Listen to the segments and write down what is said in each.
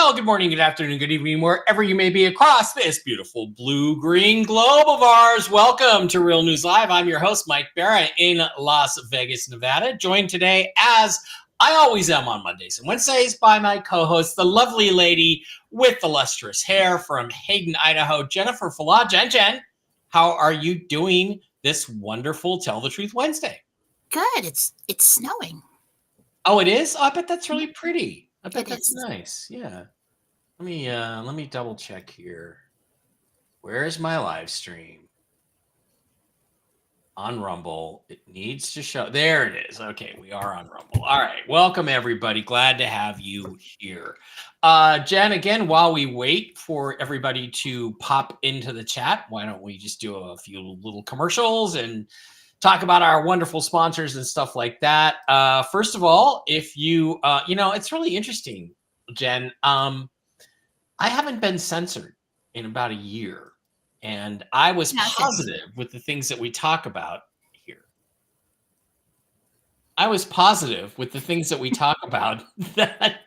Well, good morning, good afternoon, good evening, wherever you may be across this beautiful blue-green globe of ours. Welcome to Real News Live. I'm your host, Mike Barra, in Las Vegas, Nevada, joined today, as I always am on Mondays and Wednesdays, by my co-host, the lovely lady with the lustrous hair from Hayden, Idaho, Jennifer Falaja. Jen, how are you doing this wonderful Tell the Truth Wednesday? Good. It's snowing. Oh, it is? Oh, I bet that's really pretty. I bet It that's is. nice. Yeah. Let me double check here. Where is my live stream? On Rumble. It needs to show. There it is. Okay, we are on Rumble. All right. Welcome everybody. Glad to have you here. Jen, again, while we wait for everybody to pop into the chat, why don't we just do a few little commercials and talk about our wonderful sponsors and stuff like that. First of all, if you it's really interesting, Jen. I haven't been censored in about a year, and I was positive with the things that we talk about here. I was positive with the things that we talk about that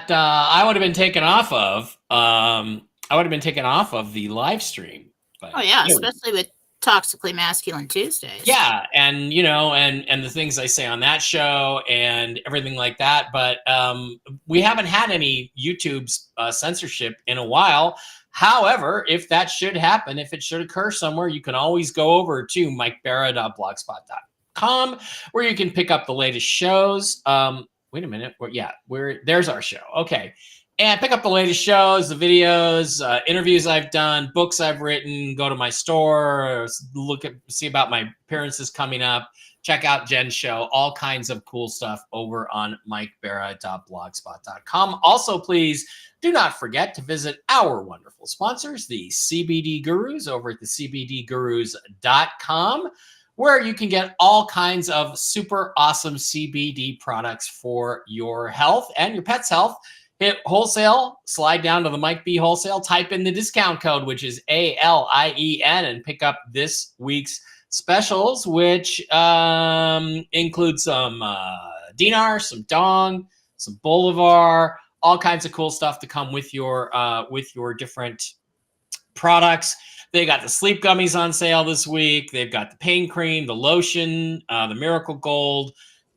I would have been taken off of. I would have been taken off of the live stream. Oh yeah, especially with Toxically Masculine Tuesdays. Yeah, and and the things I say on that show and everything like that. But we haven't had any YouTube censorship in a while. However, if that should happen, if it should occur somewhere, you can always go over to mikebarra.blogspot.com where you can pick up the latest shows. Wait a minute. There's our show. Okay. And pick up the latest shows, the videos, interviews I've done, books I've written. Go to my store, see about my appearances coming up. Check out Jen's show, all kinds of cool stuff over on mikebarra.blogspot.com. Also, please do not forget to visit our wonderful sponsors, the CBD Gurus, over at the cbdgurus.com, where you can get all kinds of super awesome CBD products for your health and your pet's health. Hit wholesale, slide down to the Mike B Wholesale, type in the discount code, which is ALIEN, and pick up this week's specials, which include some Dinar, some Dong, some Bolivar, all kinds of cool stuff to come with your different products. They got the sleep gummies on sale this week. They've got the pain cream, the lotion, the Miracle Gold,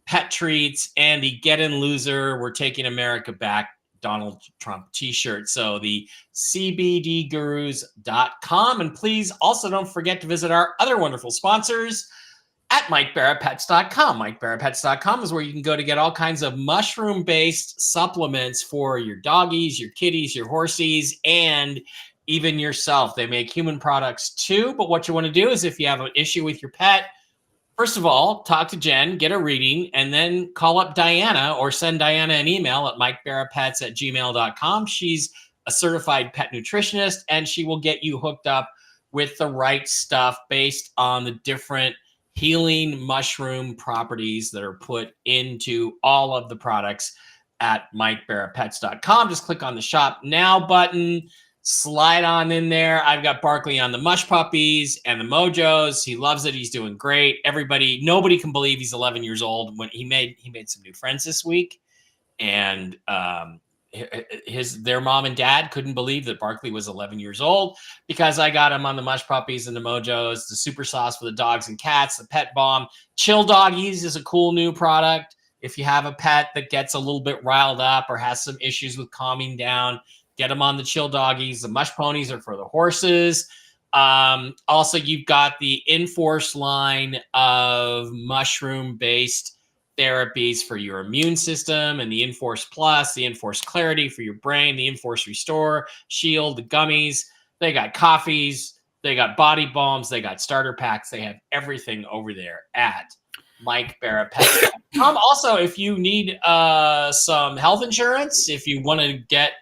pet treats, and the Get In Loser, We're Taking America Back Donald Trump t-shirt. So the cbdgurus.com. And please also don't forget to visit our other wonderful sponsors at MikeBarraPets.com. MikeBarraPets.com is where you can go to get all kinds of mushroom-based supplements for your doggies, your kitties, your horsies, and even yourself. They make human products too, but what you want to do is if you have an issue with your pet, first of all, talk to Jen, get a reading, and then call up Diana or send Diana an email at mikebarrapets@gmail.com. She's a certified pet nutritionist, and she will get you hooked up with the right stuff based on the different healing mushroom properties that are put into all of the products at mikebarrapets.com. Just click on the Shop Now button. Slide on in there. I've got Barkley on the Mush Puppies and the Mojos. He loves it. He's doing great. Nobody can believe he's 11 years old. When he made some new friends this week, and their mom and dad couldn't believe that Barkley was 11 years old because I got him on the Mush Puppies and the Mojos, the super sauce for the dogs and cats, the Pet Bomb. Chill Doggies is a cool new product. If you have a pet that gets a little bit riled up or has some issues with calming down, get them on the Chill Doggies. The Mush Ponies are for the horses. Also, you've got the Enforce line of mushroom-based therapies for your immune system, and the Enforce Plus, the Enforce Clarity for your brain, the Enforce Restore, Shield, the gummies. They got coffees. They got body balms. They got starter packs. They have everything over there at MikeBarraPets.com. Also, if you need some health insurance, if you want to get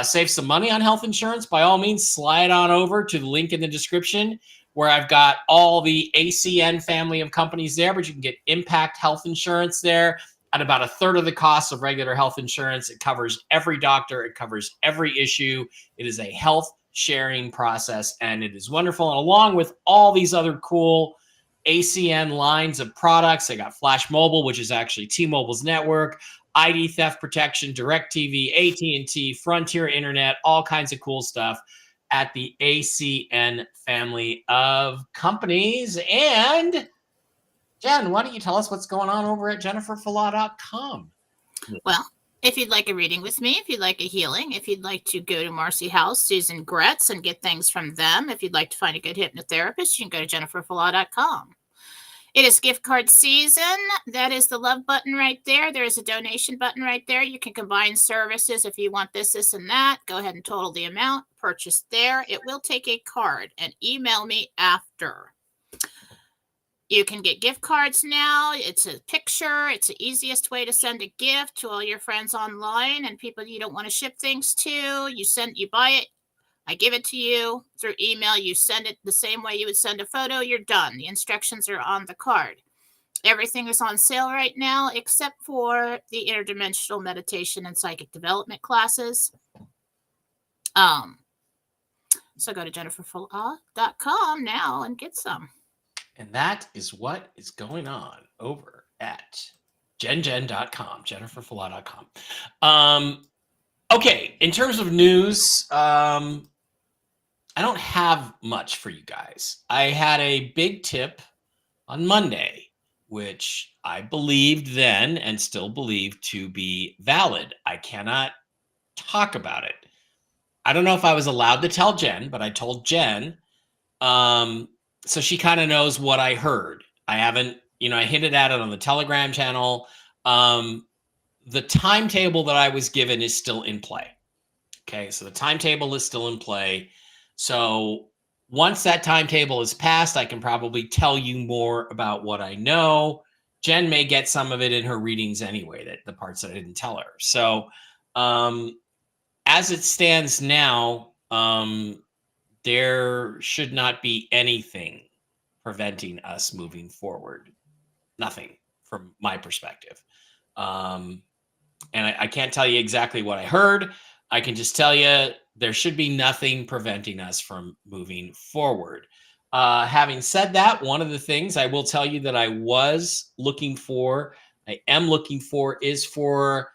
save some money on health insurance, by all means, slide on over to the link in the description where I've got all the ACN family of companies there, but you can get Impact Health Insurance there at about a third of the cost of regular health insurance. It covers every doctor. It covers every issue. It is a health sharing process, and it is wonderful. And along with all these other cool ACN lines of products, they got Flash Mobile, which is actually T-Mobile's network. ID theft protection, DirecTV, AT&T, Frontier Internet, all kinds of cool stuff at the ACN family of companies. And Jen, why don't you tell us what's going on over at jenniferfalah.com? Well, if you'd like a reading with me, if you'd like a healing, if you'd like to go to Marcy House, Susan Gretz, and get things from them, if you'd like to find a good hypnotherapist, you can go to jenniferfalah.com. It is gift card season. That is the love button right there. There is a donation button right there. You can combine services if you want this, and that. Go ahead and total the amount. Purchase there. It will take a card, and email me after. You can get gift cards now. It's a picture. It's the easiest way to send a gift to all your friends online and people you don't want to ship things to. You buy it. I give it to you through email. You send it the same way you would send a photo. You're done. The instructions are on the card. Everything is on sale right now except for the interdimensional meditation and psychic development classes. So go to jenniferfalah.com now and get some. And that is what is going on over at jenjen.com, jenniferfalah.com. Okay, in terms of news, I don't have much for you guys. I had a big tip on Monday, which I believed then and still believe to be valid. I cannot talk about it. I don't know if I was allowed to tell Jen, but I told Jen. So she kind of knows what I heard. I haven't, I hinted at it on the Telegram channel. The timetable that I was given is still in play. Okay, so the timetable is still in play. So once that timetable is passed, I can probably tell you more about what I know. Jen may get some of it in her readings anyway, that the parts that I didn't tell her. So as it stands now, there should not be anything preventing us moving forward. Nothing from my perspective. And I can't tell you exactly what I heard. I can just tell you there should be nothing preventing us from moving forward. Having said that, one of the things I will tell you that I am looking for is for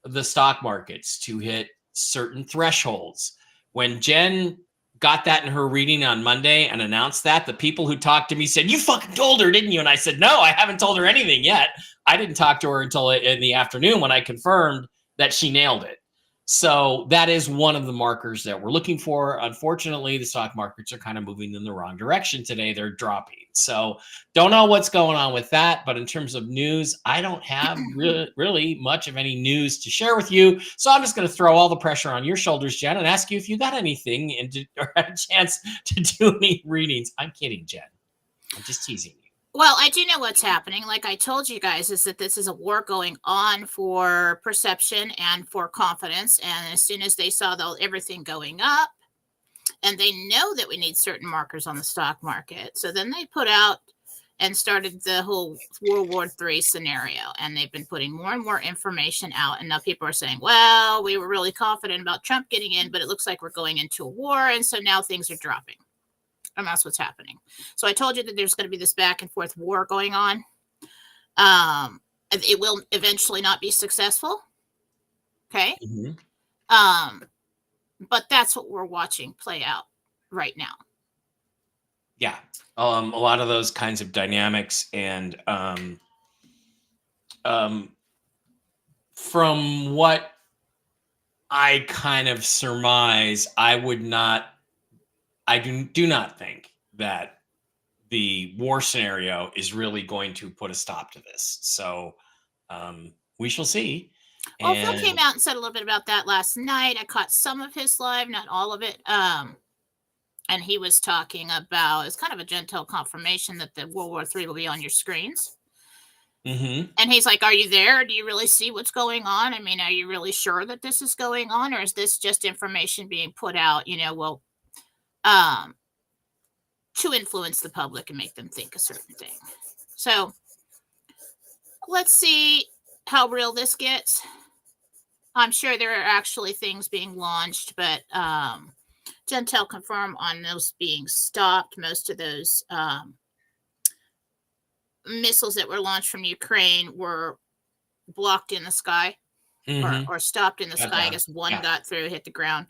the stock markets to hit certain thresholds. When Jen got that in her reading on Monday and announced that, the people who talked to me said, "You fucking told her, didn't you?" And I said, "No, I haven't told her anything yet. I didn't talk to her until in the afternoon when I confirmed that she nailed it." So that is one of the markers that we're looking for. Unfortunately, the stock markets are kind of moving in the wrong direction today. They're dropping. So don't know what's going on with that. But in terms of news, I don't have really much of any news to share with you. So I'm just going to throw all the pressure on your shoulders, Jen, and ask you if you got anything or had a chance to do any readings. I'm kidding, Jen. I'm just teasing you. Well, I do know what's happening. Like I told you guys, is that this is a war going on for perception and for confidence. And as soon as they saw everything going up, and they know that we need certain markers on the stock market, so then they put out and started the whole World War III scenario. And they've been putting more and more information out. And now people are saying, well, we were really confident about Trump getting in, but it looks like we're going into a war. And so now things are dropping. And that's what's happening. So I told you that there's going to be this back and forth war going on. It will eventually not be successful. Okay. Mm-hmm. But that's what we're watching play out right now. Yeah. A lot of those kinds of dynamics. And from what I kind of surmise, I do not think that the war scenario is really going to put a stop to this. So we shall see. Well, Phil came out and said a little bit about that last night. I caught some of his live, not all of it. And he was talking about, it's kind of a gentle confirmation that the World War III will be on your screens. Mm-hmm. And he's like, are you there? Do you really see what's going on? I mean, are you really sure that this is going on? Or is this just information being put out, to influence the public and make them think a certain thing? So let's see how real this gets. I'm sure there are actually things being launched, but Gentel confirmed on those being stopped. Most of those missiles that were launched from Ukraine were blocked in the sky. Mm-hmm. or stopped in the Got sky. I down. guess one Yeah. got through, hit the ground.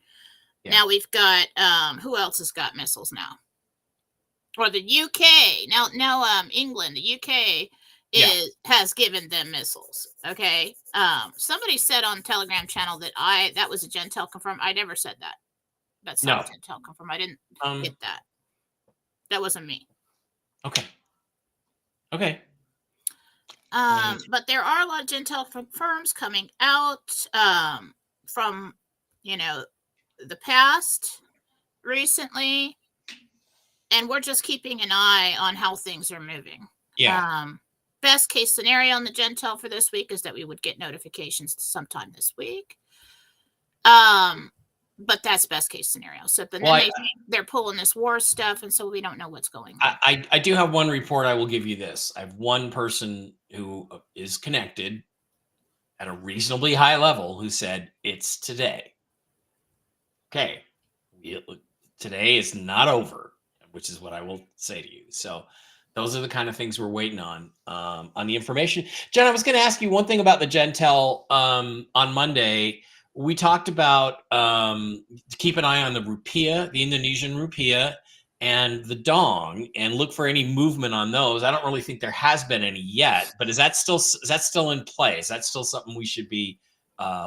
Yeah. Now we've got who else has got missiles now? Or the UK. Now England, the UK Yeah. has given them missiles. Okay. Somebody said on Telegram channel that was a Gentel confirm. I never said that. That's not No. a Gentel confirm. I didn't Um. get that. That wasn't me. Okay. Okay. But there are a lot of Gentel firms coming out from, the past recently, and we're just keeping an eye on how things are moving. Yeah. Best case scenario on the Gentel for this week is that we would get notifications sometime this week. But that's best case scenario. So then they're pulling this war stuff, and so we don't know what's going on. I do have one report. I will give you this. I have one person who is connected at a reasonably high level who said it's today. Okay, today is not over, which is what I will say to you. So those are the kind of things we're waiting on the information. Jen, I was going to ask you one thing about the Gentel on Monday. We talked about to keep an eye on the rupiah, the Indonesian rupiah, and the dong, and look for any movement on those. I don't really think there has been any yet, but is that still in play? Is that still something we should be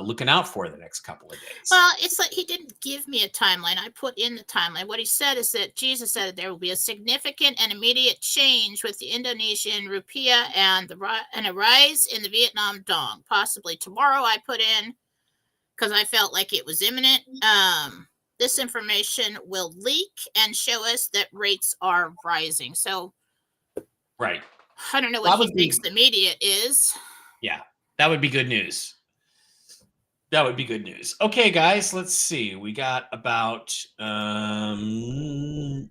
looking out for the next couple of days? Well, it's like he didn't give me a timeline. I put in the timeline. What he said is that Jesus said there will be a significant and immediate change with the Indonesian rupiah and a rise in the Vietnam dong. Possibly tomorrow, I put in, because I felt like it was imminent. This information will leak and show us that rates are rising. So, right. I don't know what he thinks the immediate is. Yeah, that would be good news. That would be good news. Okay, guys, let's see. We got about we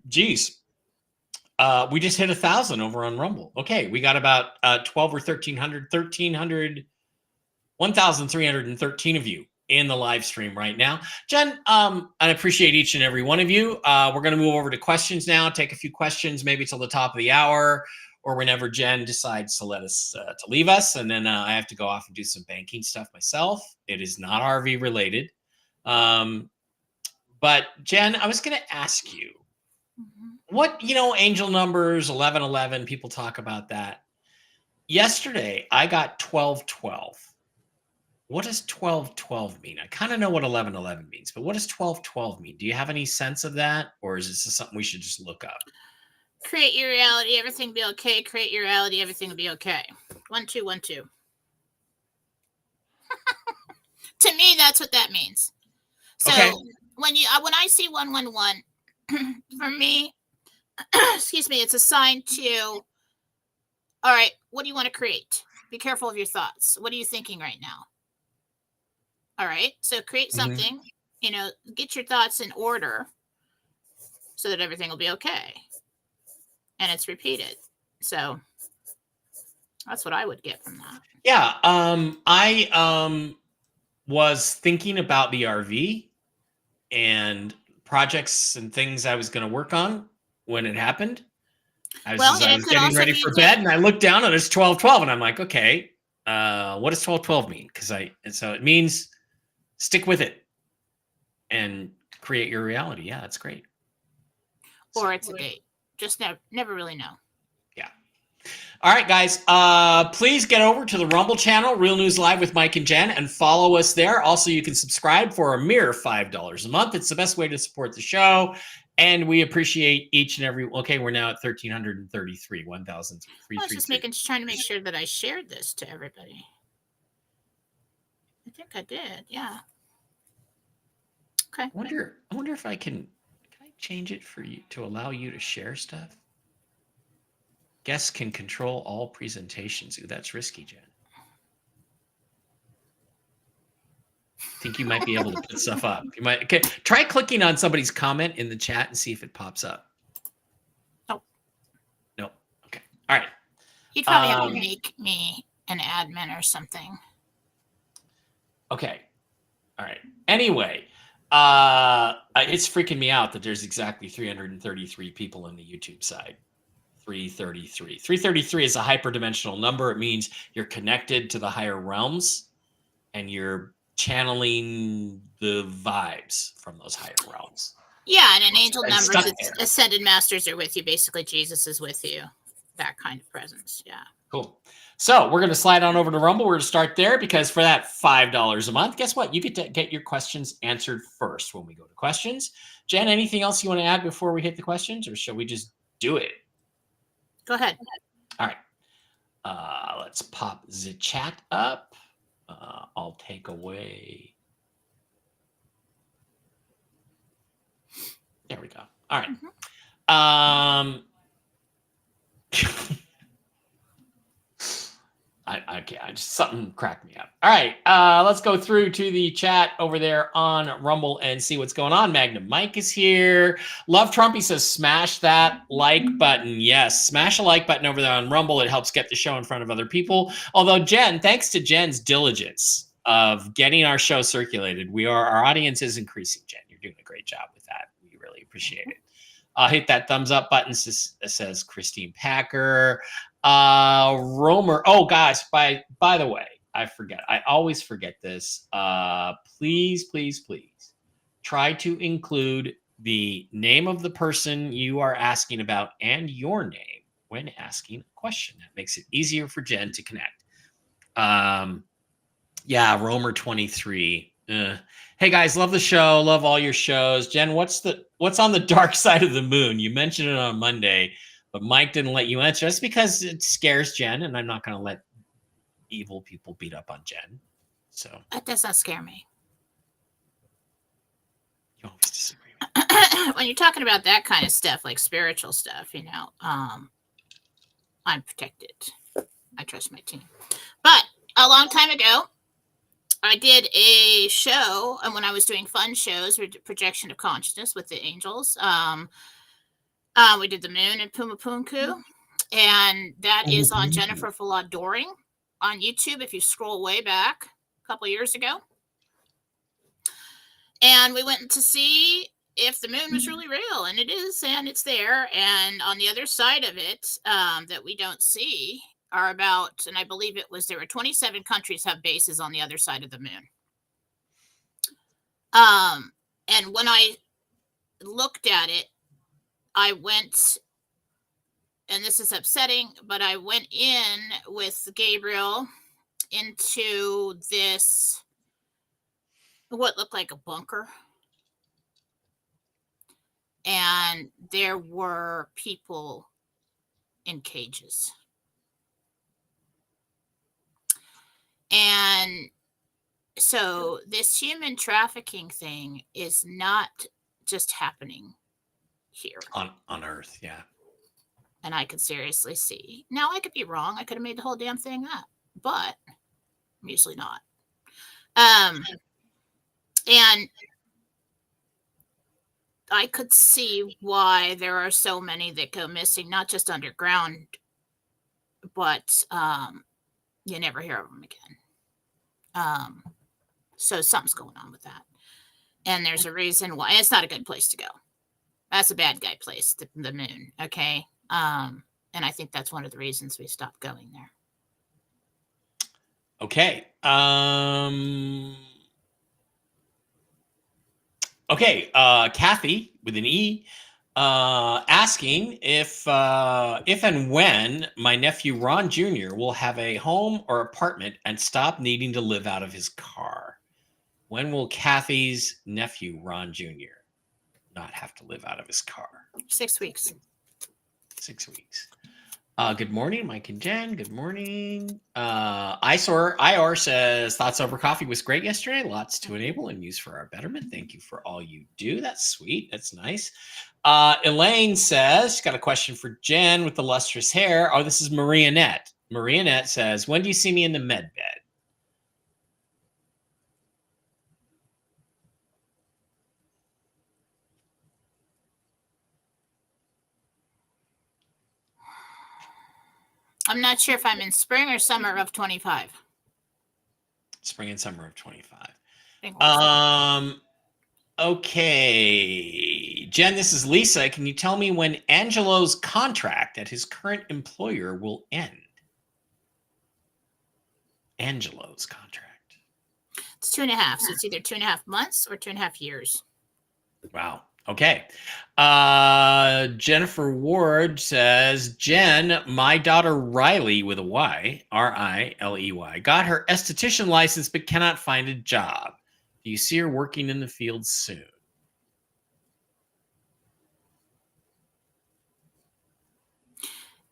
just hit 1,000 over on Rumble. Okay, we got about 12 or 1,300, 1,313 of you in the live stream right now. Jen, I appreciate each and every one of you. We're going to move over to questions now. Take a few questions, maybe till the top of the hour, or whenever Jen decides to let us to leave us, and then I have to go off and do some banking stuff myself. It is not RV related, but Jen, I was going to ask you, what angel numbers 1111. People talk about that. Yesterday, I got 1212. What does 1212 mean? I kind of know what 1111 means, but what does 1212 mean? Do you have any sense of that, or is this something we should just look up? Create your reality, everything will be okay. Create your reality, everything will be okay. 1 2 1 2. To me, that's what that means. So okay. when I see 111, for me, excuse me, it's a sign to, all right, what do you want to create? Be careful of your thoughts. What are you thinking right now? All right, so create something, get your thoughts in order so that everything will be okay. And it's repeated. So that's what I would get from that. Yeah. I was thinking about the RV and projects and things I was going to work on when it happened. I was getting ready for bed, and I looked down and it's 1212, and I'm like, okay, what does 1212 mean? So it means stick with it and create your reality. Yeah, that's great. Or it's a date. Just never really know. Yeah. All right, guys. Please get over to the Rumble channel, Real News Live with Mike and Jen, and follow us there. Also, you can subscribe for a mere $5 a month. It's the best way to support the show, and we appreciate each and every. Okay, we're now at 1,333, 1,333. I was just trying to make sure that I shared this to everybody. I think I did. Yeah. Okay. I wonder if I can I change it for you to allow you to share stuff? Guests can control all presentations. Ooh, that's risky, Jen. I think you might be able to put stuff up. You might try clicking on somebody's comment in the chat and see if it pops up. Nope. Okay. All right. You'd probably have to make me an admin or something. Okay. All right. Anyway, it's freaking me out that there's exactly 333 people on the YouTube side. 333. 333 is a hyperdimensional number. It means you're connected to the higher realms. and you're channeling the vibes from those higher realms. Yeah, and in angel And numbers, stuck it's there. ascended masters are with you. Basically, Jesus is with you. That kind of presence. Yeah. Cool. So we're going to slide on over to Rumble. We're going to start there because for that $5 a month, guess what? You get to get your questions answered first when we go to questions. Jen, anything else you want to add before we hit the questions, or shall we just do it? Go ahead. All right. Let's pop the chat up. I'll take away. There we go. All right. I just something cracked me up. All right, let's go through to the chat over there on Rumble and see what's going on. Magnum Mike is here. Love Trump, he says, smash that like button. Yes, smash a like button over there on Rumble. It helps get the show in front of other people. Although Jen, thanks to Jen's diligence of getting our show circulated, our audience is increasing. Jen, you're doing a great job with that. We really appreciate it. Hit that thumbs up button, says Christine Packer. Romer. Oh gosh, by the way, I forget. I always forget this. Please try to include the name of the person you are asking about and your name when asking a question. That makes it easier for Jen to connect. Yeah, Romer 23. Hey guys, love the show. Love all your shows. Jen, what's on the dark side of the moon? You mentioned it on Monday, but Mike didn't let you answer. That's because it scares Jen, and I'm not going to let evil people beat up on Jen. So that does not scare me. You always disagree. When you're talking about that kind of stuff, like spiritual stuff, I'm protected. I trust my team. But a long time ago, I did a show, and when I was doing fun shows, projection of consciousness with the angels, we did the moon and Pumapunku, and that is on Jennifer Falad Doring on YouTube if you scroll way back a couple of years ago. And we went to see if the moon was really real, and it is, and it's there. And on the other side of it, that we don't see, are about, and I believe there were 27 countries have bases on the other side of the moon. And when I looked at it, I went, and this is upsetting, but I went in with Gabriel into this, what looked like a bunker. And there were people in cages. And so this human trafficking thing is not just happening here on Earth. Yeah. And I could seriously see. Now, I could be wrong. I could have made the whole damn thing up, but I'm usually not. And I could see why there are so many that go missing, not just underground, but you never hear of them again. So something's going on with that. And there's a reason why. It's not a good place to go. That's a bad guy place, the moon, okay? And I think that's one of the reasons we stopped going there. Okay. Okay. Kathy with an E asking if and when my nephew Ron Jr. will have a home or apartment and stop needing to live out of his car. When will Kathy's nephew Ron Jr. not have to live out of his car? 6 weeks. 6 weeks. Good morning, Mike and Jen. Good morning. IR says, thoughts over coffee was great yesterday. Lots to enable and use for our betterment. Thank you for all you do. That's sweet. That's nice. Elaine says, got a question for Jen with the lustrous hair. Oh, this is Marianette. Marianette says, when do you see me in the med bed? I'm not sure if I'm in spring or summer of 25. Spring and summer of 25. Okay. Jen, this is Lisa. Can you tell me when Angelo's contract at his current employer will end? Angelo's contract. It's 2.5. So it's either 2.5 months or 2.5 years. Wow. Okay. Jennifer Ward says, Jen, my daughter Riley with a Y, Riley, got her esthetician license but cannot find a job. Do you see her working in the field soon?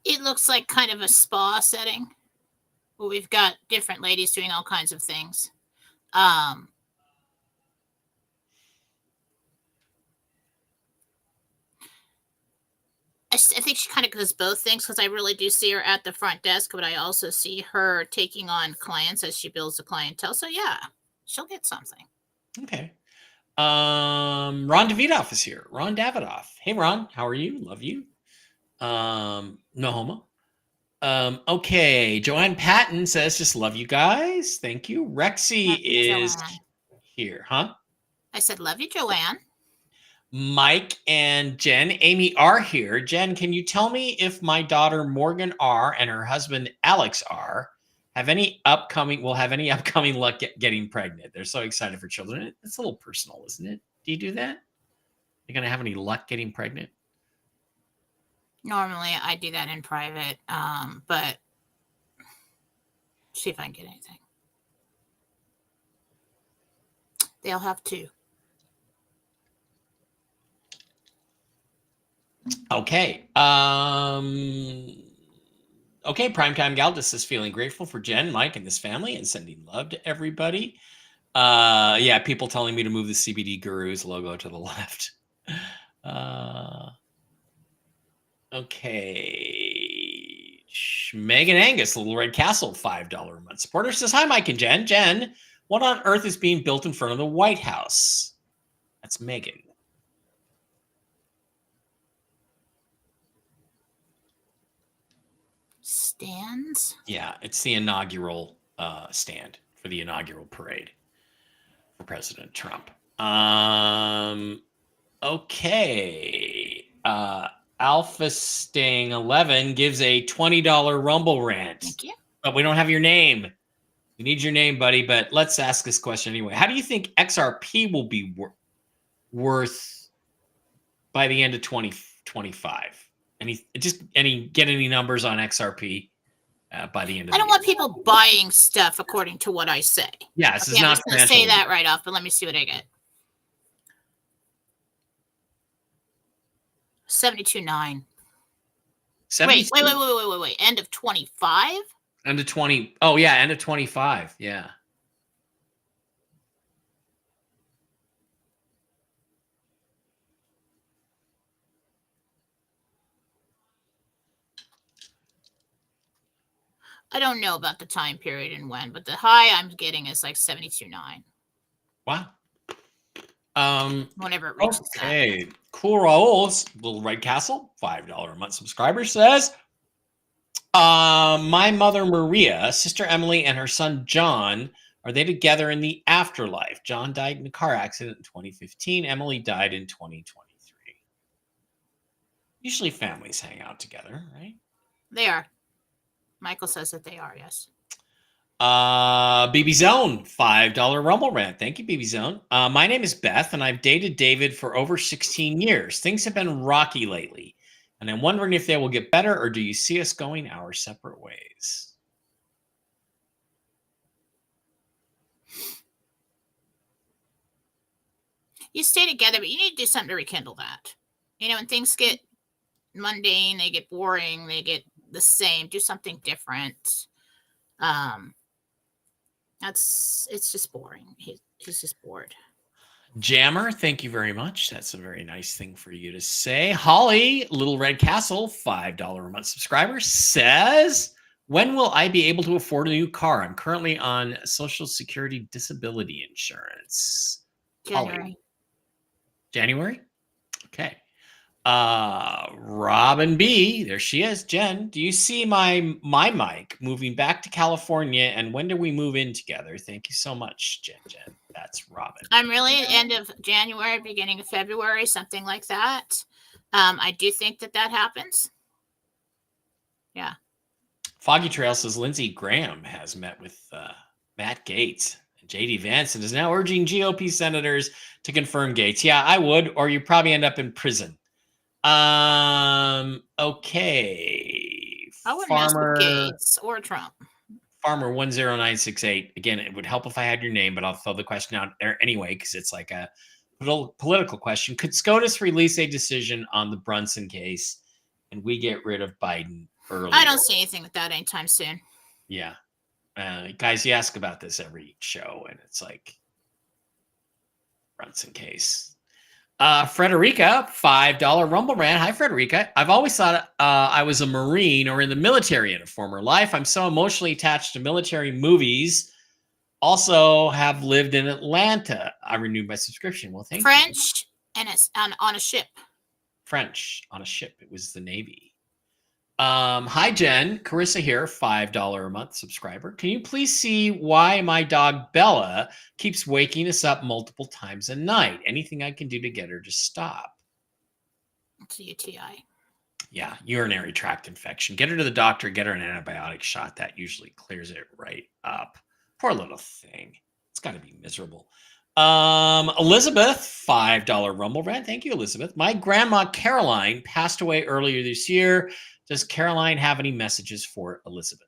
It looks like kind of a spa setting where we've got different ladies doing all kinds of things. I think she kind of does both things, because I really do see her at the front desk, but I also see her taking on clients as she builds the clientele. So yeah, she'll get something. Okay. Ron Davidoff is here. Ron Davidoff. Hey, Ron. How are you? Love you. No homo. Okay. Joanne Patton says, just love you guys. Thank you. Rexy is Joanne. here. Huh? I said, love you, Joanne. Mike and Jen. Amy are here. Jen, can you tell me if my daughter Morgan R and her husband Alex R will have any upcoming luck getting pregnant? They're so excited for children. It's a little personal, isn't it? Do you do that? You're gonna have any luck getting pregnant? Normally I do that in private, but see if I can get anything. They'll have 2. Okay. Okay, Primetime Galdus is feeling grateful for Jen, Mike, and this family and sending love to everybody. Yeah, people telling me to move the CBD Gurus logo to the left. Okay. Megan Angus, Little Red Castle, $5 a month supporter, says, hi, Mike and Jen. Jen, what on earth is being built in front of the White House? That's Megan. Stands? Yeah, it's the inaugural stand for the inaugural parade for President Trump. Okay. Alpha Sting 11 gives a $20 Rumble rant. Thank you. But we don't have your name. We need your name, buddy. But let's ask this question anyway. How do you think XRP will be worth by the end of 2025? Get any numbers on XRP by the end of the year? I don't want people buying stuff according to what I say. Yeah, this is I'm not just going to say that right off, but let me see what I get. 72.9. Wait. End of 25? End of 20. Oh, yeah, end of 25. Yeah. I don't know about the time period and when, but the high I'm getting is like 72.9. Wow. Whenever it reaches that. Okay. Cool Raoul's Little Red Castle, $5 a month subscriber, says, my mother Maria, sister Emily, and her son John, are they together in the afterlife? John died in a car accident in 2015. Emily died in 2023. Usually families hang out together, right? They are. Michael says that they are, yes. BB Zone, $5 Rumble rant. Thank you, BB Zone. My name is Beth, and I've dated David for over 16 years. Things have been rocky lately, and I'm wondering if they will get better, or do you see us going our separate ways? You stay together, but you need to do something to rekindle that. You know, when things get mundane, they get boring, they get the same, do something different. It's just boring. He's just bored. Jammer, thank you very much. That's a very nice thing for you to say. Holly, Little Red Castle, $5 a month subscriber, says, when will I be able to afford a new car? I'm currently on Social Security disability insurance. January. Holly. January? Okay. Robin B, there she is. Jen, do you see my mic moving back to California, and when do we move in together? Thank you so much, Jen. That's Robin. I'm really at end of January, beginning of February, something like that. I do think that happens. Yeah. Foggy Trail says Lindsey Graham has met with Matt Gaetz and JD Vance is now urging GOP senators to confirm Gates. Yeah, I would, or you probably end up in prison. Okay. I wouldn't mess with Gates or Trump. Farmer 10968. Again, it would help if I had your name, but I'll throw the question out there anyway because it's like a political question. Could SCOTUS release a decision on the Brunson case and we get rid of Biden early? I don't see anything with that anytime soon. Yeah. Guys, you ask about this every show, and it's like Brunson case. Frederica, $5 Rumble Rant. Hi, Frederica. I've always thought I was a Marine or in the military in a former life. I'm so emotionally attached to military movies. Also have lived in Atlanta. I renewed my subscription. Well, thank you. French, and it's on a ship. French on a ship. It was the Navy. Hi, Jen. Carissa here, $5 a month subscriber. Can you please see why my dog Bella keeps waking us up multiple times a night? Anything I can do to get her to stop? It's a UTI. Yeah, urinary tract infection. Get her to the doctor, get her an antibiotic shot. That usually clears it right up. Poor little thing. It's got to be miserable. Elizabeth, $5 Rumble Rant. Thank you, Elizabeth. My grandma Caroline passed away earlier this year. Does Caroline have any messages for Elizabeth?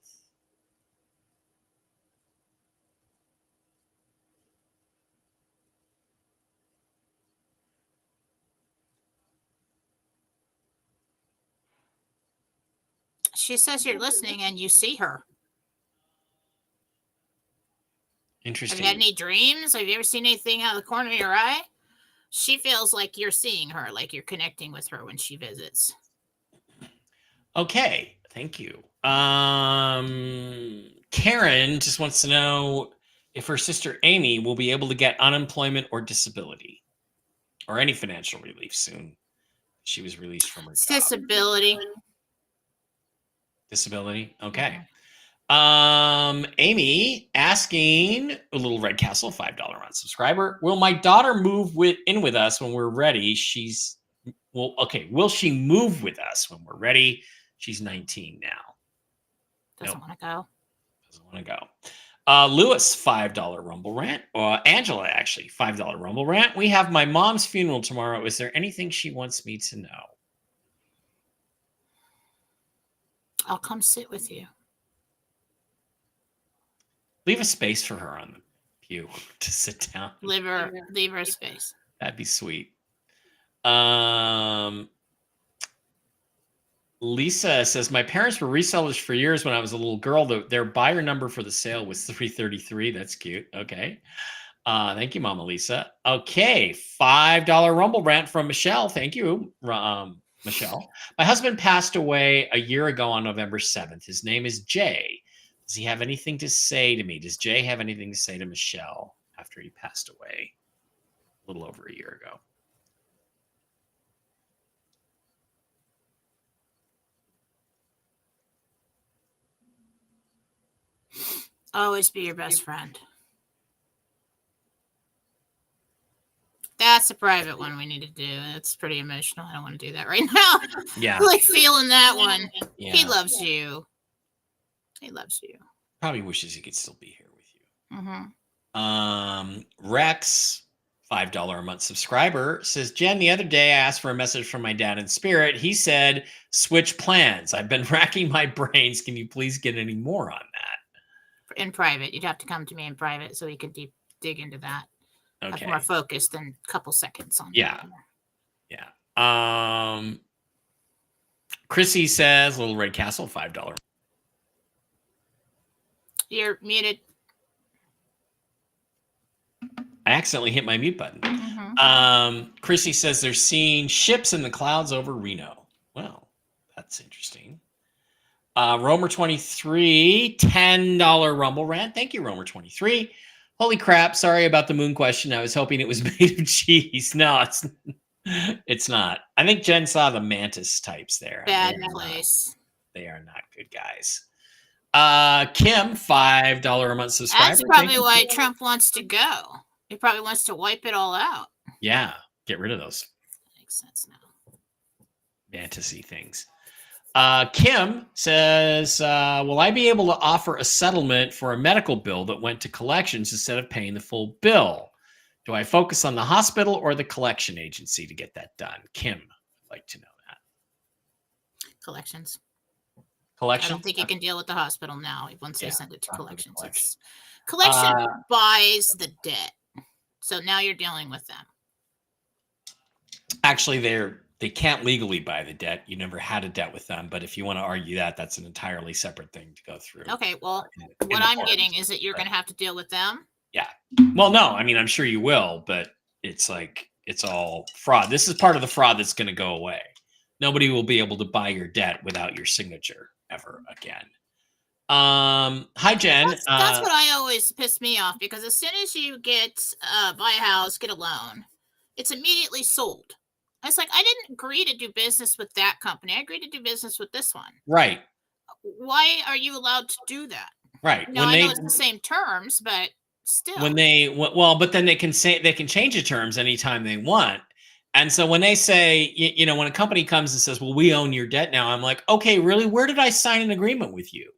She says you're listening and you see her. Interesting. Have you had any dreams? Have you ever seen anything out of the corner of your eye? She feels like you're seeing her, like you're connecting with her when she visits. Okay, thank you. Karen just wants to know if her sister Amy will be able to get unemployment or disability or any financial relief soon. She was released from her job. Disability. Disability. Okay. Yeah. Amy asking a little Red Castle, $5 on subscriber. Will my daughter move in with us when we're ready? Will she move with us when we're ready? She's 19 now. Doesn't want to go. Doesn't want to go. Lewis, $5 Rumble Rant. Angela, actually, $5 Rumble Rant. We have my mom's funeral tomorrow. Is there anything she wants me to know? I'll come sit with you. Leave a space for her on the pew to sit down. Leave her a space. That'd be sweet. Lisa says, my parents were resellers for years when I was a little girl. Their buyer number for the sale was 333. That's cute. Okay. Thank you, Mama Lisa. Okay. $5 Rumble Rant from Michelle. Thank you, Michelle. My husband passed away a year ago on November 7th. His name is Jay. Does he have anything to say to me? Does Jay have anything to say to Michelle after he passed away a little over a year ago? Always be your best friend. That's a private one we need to do. It's pretty emotional. I don't want to do that right now. Yeah. Like feeling that one. Yeah. He loves you. He loves you. Probably wishes he could still be here with you. Mm-hmm. Rex, $5 a month subscriber, says, Jen, the other day I asked for a message from my dad in spirit. He said, switch plans. I've been racking my brains. Can you please get any more on that? In private. You'd have to come to me in private so we could dig into that. Okay. Have more focus than a couple seconds on that. Yeah. Chrissy says, Little Red Castle, $5. You're muted. I accidentally hit my mute button. Mm-hmm. Chrissy says they're seeing ships in the clouds over Reno. Well, that's interesting. Romer23, $10 Rumble Rant. Thank you, Romer23. Holy crap. Sorry about the moon question. I was hoping it was made of cheese. No, it's not. I think Jen saw the mantis types there. Bad place. They are not good guys. Kim, $5 a month subscriber. That's probably why Trump wants to go. He probably wants to wipe it all out. Yeah, get rid of those. Makes sense now. Fantasy things. Kim says, will I be able to offer a settlement for a medical bill that went to collections instead of paying the full bill? Do I focus on the hospital or the collection agency to get that done? Kim, I'd like to know that. Collections. Collection? I don't think you can deal with the hospital now once they send it to collections. Collection. Collection buys the debt. So now you're dealing with them. Actually, they can't legally buy the debt. You never had a debt with them. But if you want to argue that, that's an entirely separate thing to go through. Okay, well, what I'm getting is that you're going to have to deal with them. Yeah. Well, no, I mean, I'm sure you will, but it's like, it's all fraud. This is part of the fraud that's going to go away. Nobody will be able to buy your debt without your signature ever again. Hi, Jen. That's what I always piss me off, because as soon as you buy a house, get a loan, it's immediately sold. It's like, I didn't agree to do business with that company. I agreed to do business with this one. Right. Why are you allowed to do that? Right. No, I know it's the same terms, but still. But then they can change the terms anytime they want. And so when they say, when a company comes and says, well, we own your debt now, I'm like, okay, really? Where did I sign an agreement with you?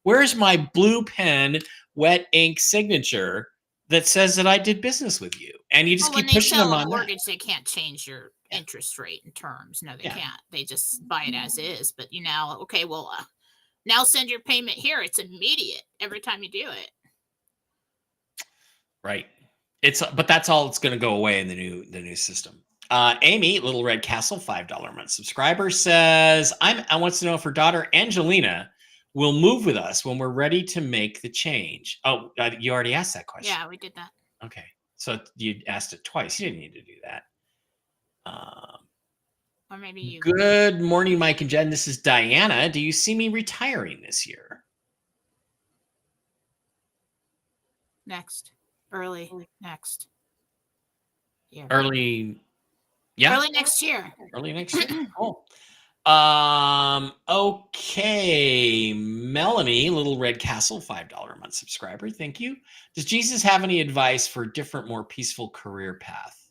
Where's my blue pen, wet ink signature that says that I did business with you? And you just keep pushing them on that. When they sell a mortgage, they can't change your interest rate and terms. No, they can't. They just buy it as is. But okay, well, now send your payment here. It's immediate every time you do it. Right. But that's all that's going to go away in the new system. Amy, Little Red Castle, $5 a month subscriber, says, I wants to know if her daughter Angelina will move with us when we're ready to make the change. Oh, you already asked that question. Yeah, we did that. Okay. So you asked it twice. You didn't need to do that. Or maybe you. Good morning, Mike and Jen. This is Diana. Do you see me retiring this year? Early next year. Early next year. Early next year. Cool. Okay. Melanie, Little Red Castle, $5 a month subscriber. Thank you. Does Jesus have any advice for a different, more peaceful career path?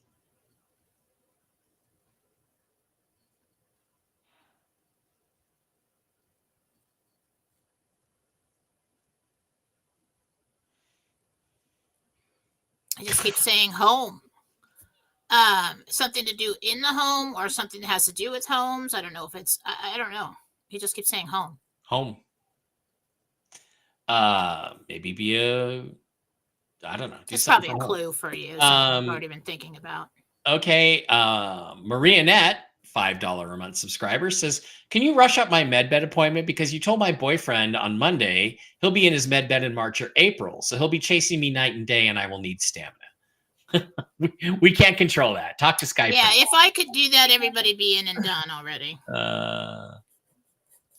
I just keep saying home. Something to do in the home or something that has to do with homes. I don't know if it's, I don't know. He just keeps saying home. Home. Maybe be I don't know. It's probably a clue for you. I've already been thinking about. Okay. Maria Net, $5 a month subscriber, says, can you rush up my med bed appointment? Because you told my boyfriend on Monday he'll be in his med bed in March or April. So he'll be chasing me night and day and I will need stamina. We can't control that. Talk to Skype. Yeah, if I could do that, everybody be in and done already.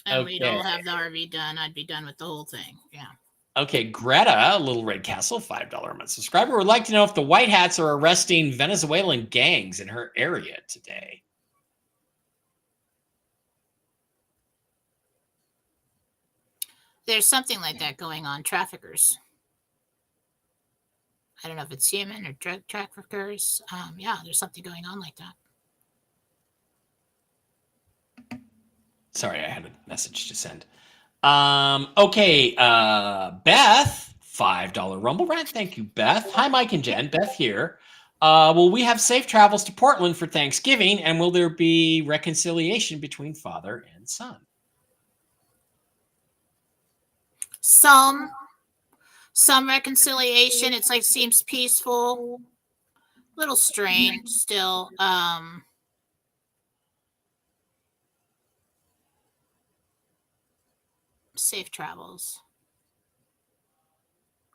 And we'd all have the RV done. I'd be done with the whole thing. Yeah. Okay, Greta, Little Red Castle, $5 a month subscriber, would like to know if the White Hats are arresting Venezuelan gangs in her area today. There's something like that going on. Traffickers. I don't know if it's human or drug traffickers. Yeah, there's something going on like that. Sorry, I had a message to send. Okay, Beth, $5 Rumble Rant. Thank you, Beth. Hi, Mike and Jen. Beth here. Will we have safe travels to Portland for Thanksgiving, and will there be reconciliation between father and son? Some reconciliation. It's like seems peaceful. Little strained still. Safe travels.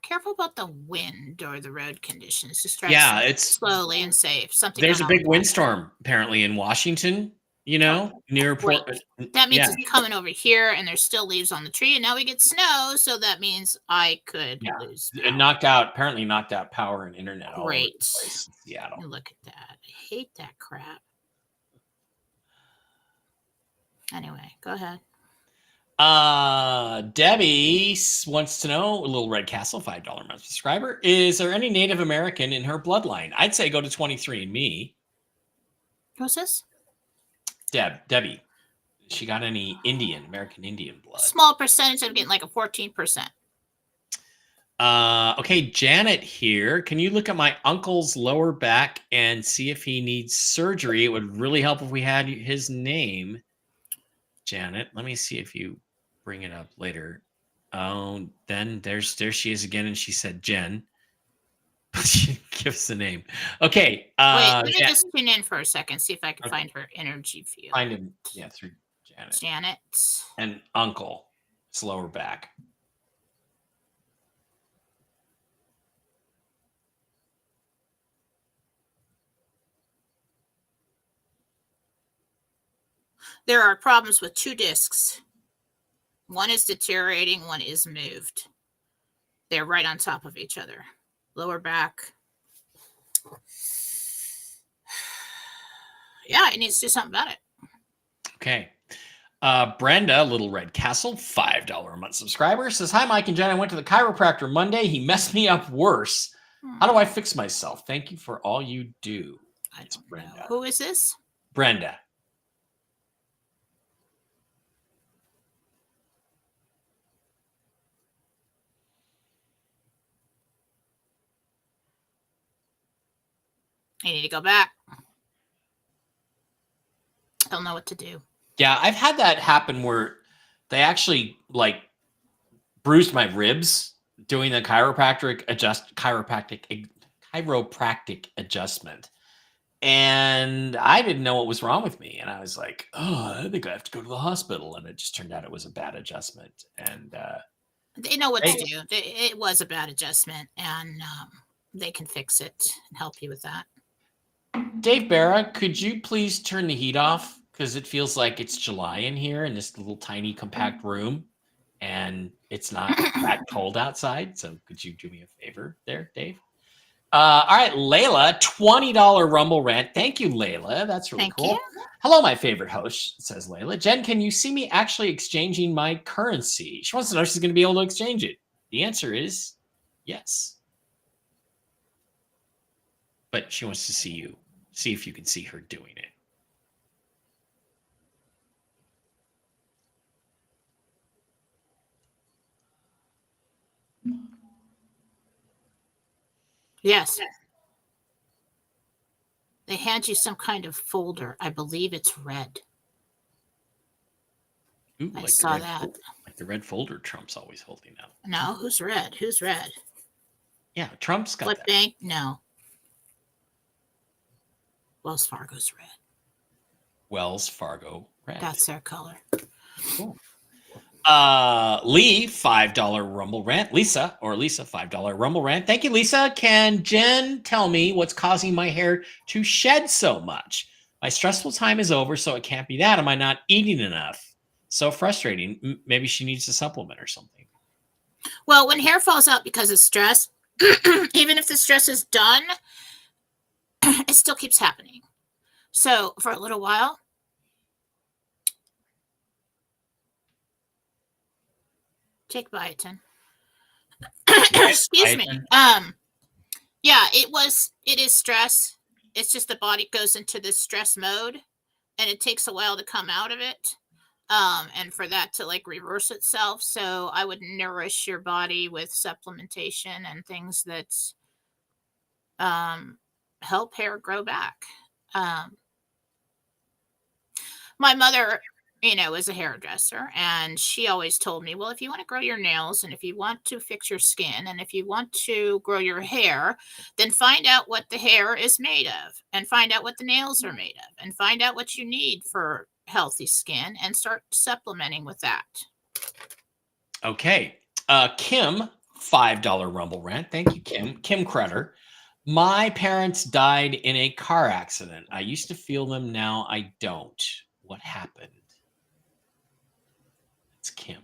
Careful about the wind or the road conditions. Just drive it's slowly and safe. There's a big windstorm apparently in Washington. Near Portland. That means it's coming over here, and there's still leaves on the tree, and now we get snow, so that means I could lose power. It apparently knocked out power and internet all over the place in Seattle. Look at that. I hate that crap. Anyway, go ahead. Debbie wants to know, Little Red Castle, $5 a month subscriber, is there any Native American in her bloodline? I'd say go to 23andMe. Who's this? Debbie. She got any American Indian blood? Small percentage. I'm getting like a 14%. Okay, Janet here. Can you look at my uncle's lower back and see if he needs surgery? It would really help if we had his name. Janet, let me see if you bring it up later. Oh, then there she is again, and she said Jen. She gives the name. Okay. Wait, let me just tune in for a second, see if I can find her energy field. Find him, yeah, through Janet. Janet. And uncle, his lower back. There are problems with 2 discs. One is deteriorating, one is moved. They're right on top of each other. Lower back. Yeah, it needs to do something about it. Okay. Brenda, Little Red Castle, $5 a month subscriber, says, hi, Mike and Jen. I went to the chiropractor Monday. He messed me up worse. How do I fix myself? Thank you for all you do. I don't know. Who is this? Brenda. I need to go back. I don't know what to do. Yeah, I've had that happen where they actually like bruised my ribs doing the chiropractic adjustment. And I didn't know what was wrong with me. And I was like, oh, I think I have to go to the hospital. And it just turned out it was a bad adjustment. And they know what to do. It was a bad adjustment, and they can fix it and help you with that. Dave Barra, could you please turn the heat off? Because it feels like it's July in here in this little tiny compact room. And it's not that cold outside. So could you do me a favor there, Dave? All right, Layla, $20 Rumble rant. Thank you, Layla. That's really cool. You. Hello, my favorite host, says Layla. Jen, can you see me actually exchanging my currency? She wants to know if she's going to be able to exchange it. The answer is yes. But she wants to see you. See if you can see her doing it. Yes. They hand you some kind of folder. I believe it's red. Ooh, I saw that. Like the red folder Trump's always holding up. No, who's red? Who's red? Yeah, Trump's got what that. Bank? No. Wells Fargo's red. Wells Fargo red. That's their color. Cool. Lee, $5 Rumble rant. Lisa, $5 Rumble rant. Thank you, Lisa. Can Jen tell me what's causing my hair to shed so much? My stressful time is over, so it can't be that. Am I not eating enough? So frustrating. Maybe she needs a supplement or something. Well, when hair falls out because of stress, even if the stress is done, it still keeps happening. So for a little while, take biotin. Excuse me. Yeah, it is stress. It's just the body goes into this stress mode, and it takes a while to come out of it. And for that to like reverse itself. So I would nourish your body with supplementation and things that help hair grow back. My mother, is a hairdresser, and she always told me, well, if you want to grow your nails, and if you want to fix your skin, and if you want to grow your hair, then find out what the hair is made of, and find out what the nails are made of, and find out what you need for healthy skin, and start supplementing with that. Okay. Kim, $5 Rumble rant. Thank you, Kim. Kim Crutter. My parents died in a car accident. I used to feel them. Now I don't. What happened? It's Kim.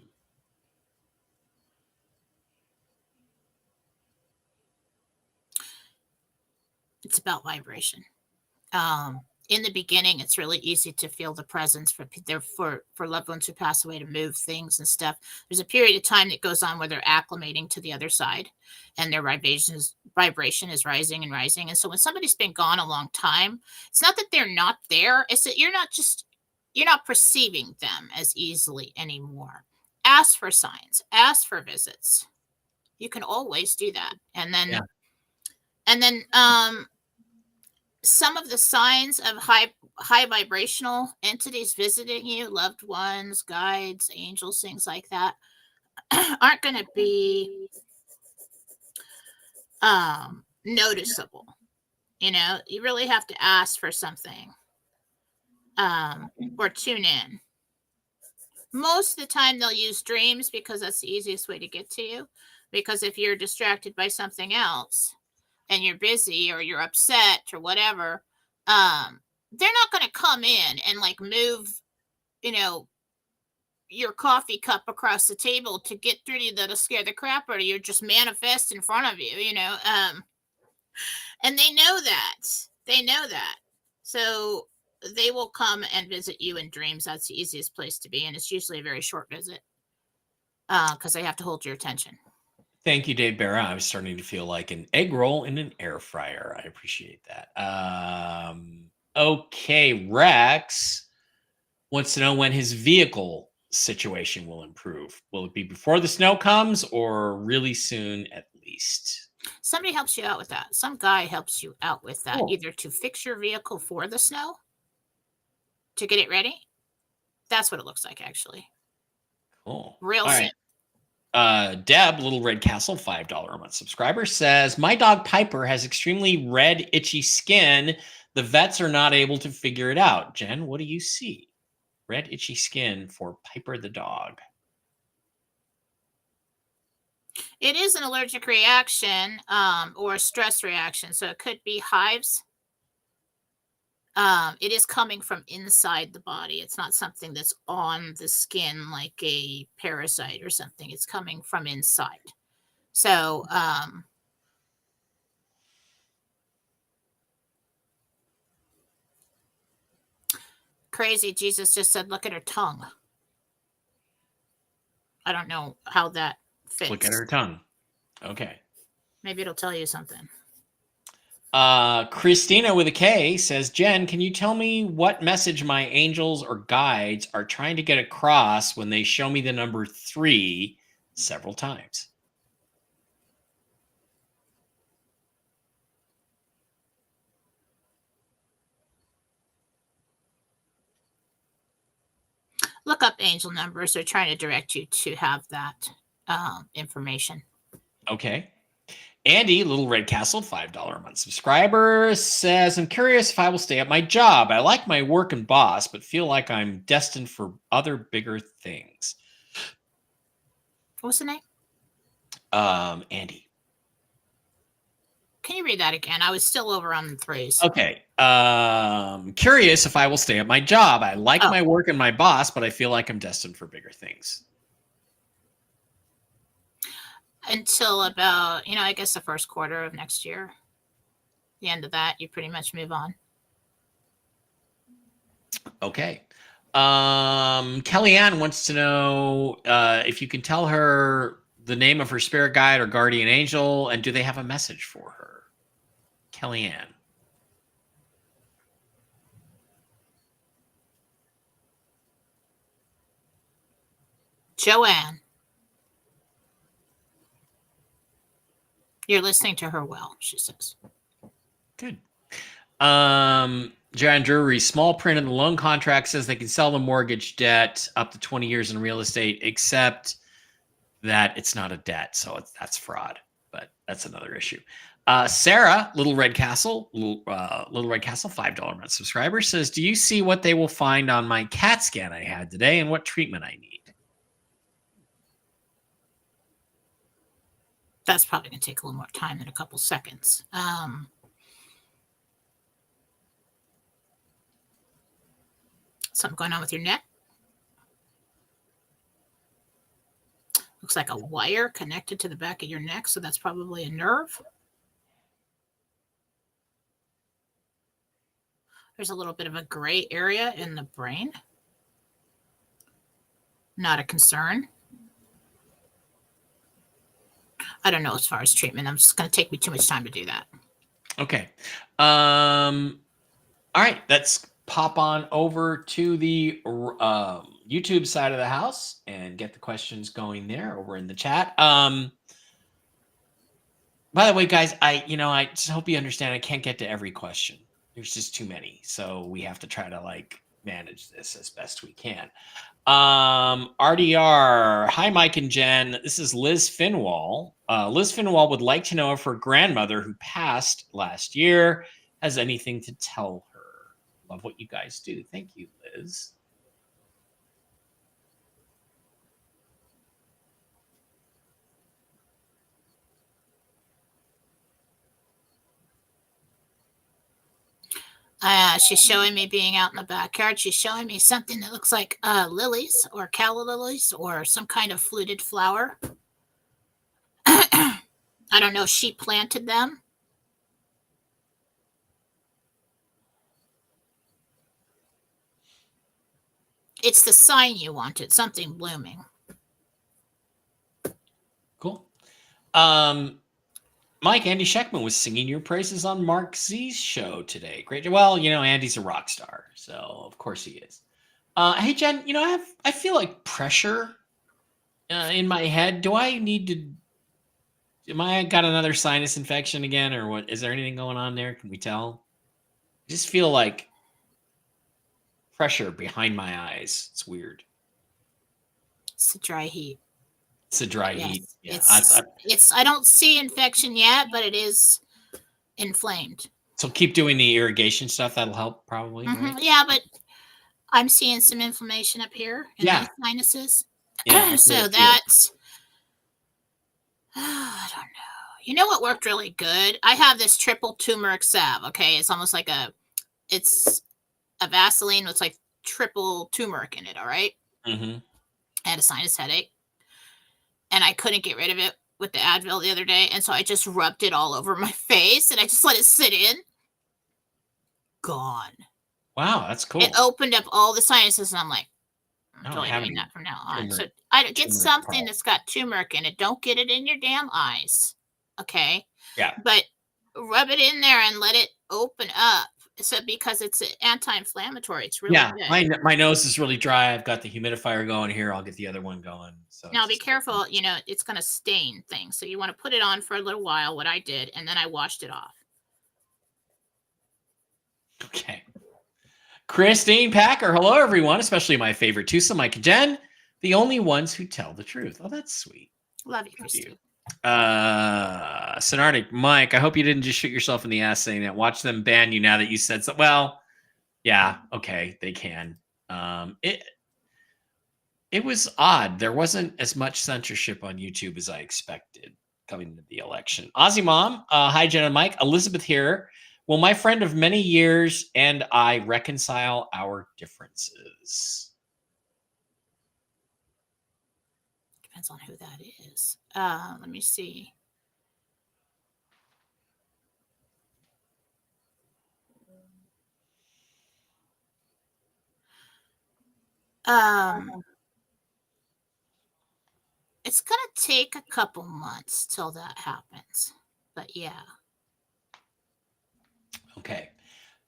It's about vibration. In the beginning, it's really easy to feel the presence for loved ones who pass away, to move things and stuff. There's a period of time that goes on where they're acclimating to the other side, and their vibration is rising and rising. And so when somebody's been gone a long time, it's not that they're not there. It's that you're not just perceiving them as easily anymore. Ask for signs, ask for visits. You can always do that. And then some of the signs of high vibrational entities visiting you, loved ones, guides, angels, things like that, aren't going to be noticeable. You really have to ask for something, or tune in. Most of the time they'll use dreams because that's the easiest way to get to you. Because if you're distracted by something else and you're busy or you're upset or whatever, they're not going to come in and like move, your coffee cup across the table to get through to you. That'll scare the crap out of you. Just manifest in front of you, and they know that. So they will come and visit you in dreams. That's the easiest place to be. And it's usually a very short visit because they have to hold your attention. Thank you, Dave Barra. I was starting to feel like an egg roll in an air fryer. I appreciate that. Okay, Rex wants to know when his vehicle situation will improve. Will it be before the snow comes or really soon at least? Somebody helps you out with that. Some guy helps you out with that, Cool. either to fix your vehicle for the snow, to get it ready. That's what it looks like, actually. Cool. Real All soon. Right. Deb, Little Red Castle, $5 a month subscriber, says, my dog Piper has extremely red, itchy skin. The vets are not able to figure it out. Jen, what do you see? Red, itchy skin for Piper the dog. It is an allergic reaction or a stress reaction. So it could be hives. It is coming from inside the body. It's not something that's on the skin like a parasite or something. It's coming from inside. So crazy. Jesus just said, look at her tongue. I don't know how that fits. Look at her tongue. Okay. Maybe it'll tell you something. Christina with a K says, Jen, can you tell me what message my angels or guides are trying to get across when they show me the number 3 several times? Look up angel numbers. They're trying to direct you to have that information. Okay. Andy, Little Red Castle, $5 a month subscriber, says, I'm curious if I will stay at my job. I like my work and boss, but feel like I'm destined for other bigger things. What's the name? Andy. Can you read that again? I was still over on the 3s. Okay. Curious if I will stay at my job. I like my work and my boss, but I feel like I'm destined for bigger things. Until about, I guess the first quarter of next year. The end of that, you pretty much move on. Okay. Kellyanne wants to know if you can tell her the name of her spirit guide or guardian angel, and do they have a message for her? Kellyanne. Joanne. You're listening to her well, she says. Good. John Drury, small print in the loan contract says they can sell the mortgage debt up to 20 years in real estate, except that it's not a debt. So that's fraud, but that's another issue. Sarah, Little Red Castle, Little Red Castle, $5 a month subscriber, says, do you see what they will find on my CAT scan I had today and what treatment I need? That's probably going to take a little more time than a couple seconds. Something going on with your neck? Looks like a wire connected to the back of your neck, so that's probably a nerve. There's a little bit of a gray area in the brain. Not a concern. I don't know as far as treatment. I'm just going to take me too much time to do that. Okay. All right. That's pop on over to the YouTube side of the house and get the questions going there over in the chat. By the way, guys, I just hope you understand I can't get to every question. There's just too many. So we have to try to like manage this as best we can. RDR. Hi, Mike and Jen. This is Liz Finwall. Liz Finwall would like to know if her grandmother, who passed last year, has anything to tell her. Love what you guys do. Thank you, Liz. She's showing me being out in the backyard. She's showing me something that looks like lilies or calla lilies or some kind of fluted flower. I don't know if she planted them. It's the sign you wanted, something blooming. Cool. Mike, Andy Scheckman was singing your praises on Mark Z's show today. Great. Well, Andy's a rock star, so of course he is. Hey, Jen, I feel like pressure in my head. Do I need to? Am I got another sinus infection again, or what? Is there anything going on there? Can we tell? I just feel like pressure behind my eyes. It's weird. It's the dry heat. It's a dry heat. Yeah, I don't see infection yet, but it is inflamed. So keep doing the irrigation stuff. That'll help probably. Mm-hmm. Right? Yeah, but I'm seeing some inflammation up here in my sinuses. Yeah, so that's, I don't know. You know what worked really good? I have this triple turmeric salve. Okay. It's almost like it's a Vaseline with like triple turmeric in it. All right. Mm-hmm. I had a sinus headache and I couldn't get rid of it with the Advil the other day. And so I just rubbed it all over my face and I just let it sit in. Gone. Wow, that's cool. It opened up all the sinuses and I'm like, I'm totally doing that from now on. So I get something that's got turmeric in it. Don't get it in your damn eyes. Okay. Yeah. But rub it in there and let it open up. So because it's anti-inflammatory, it's really good. My nose is really dry. I've got the humidifier going here. I'll get the other one going. So now be careful. It's going to stain things. So you want to put it on for a little while, what I did, and then I washed it off. Okay. Christine Packer. Hello, everyone, especially my favorite twosome, Mike and Jen, the only ones who tell the truth. Oh, that's sweet. Love you, Christine. Synartic Mike, I hope you didn't just shoot yourself in the ass saying that. Watch them ban you now that you said so. Well, yeah, okay, they can. It was odd. There wasn't as much censorship on YouTube as I expected coming into the election. Aussie Mom, hi Jen and Mike. Elizabeth here. Will my friend of many years and I reconcile our differences? Depends on who that is. Let me see. It's going to take a couple months till that happens. But yeah. Okay.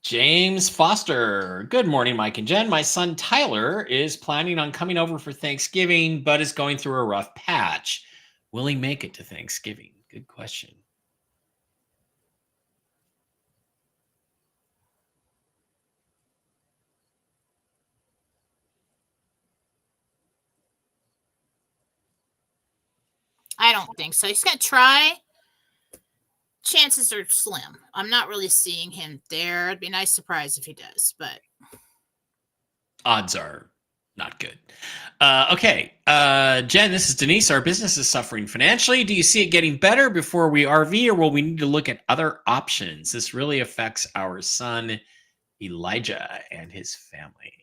James Foster. Good morning, Mike and Jen. My son Tyler is planning on coming over for Thanksgiving, but is going through a rough patch. Will he make it to Thanksgiving? Good question. I don't think so. He's going to try. Chances are slim. I'm not really seeing him there. It'd be a nice surprise if he does, but odds are not good. Okay. Jen, this is Denise. Our business is suffering financially. Do you see it getting better before we RV, or will we need to look at other options? This really affects our son, Elijah, and his family.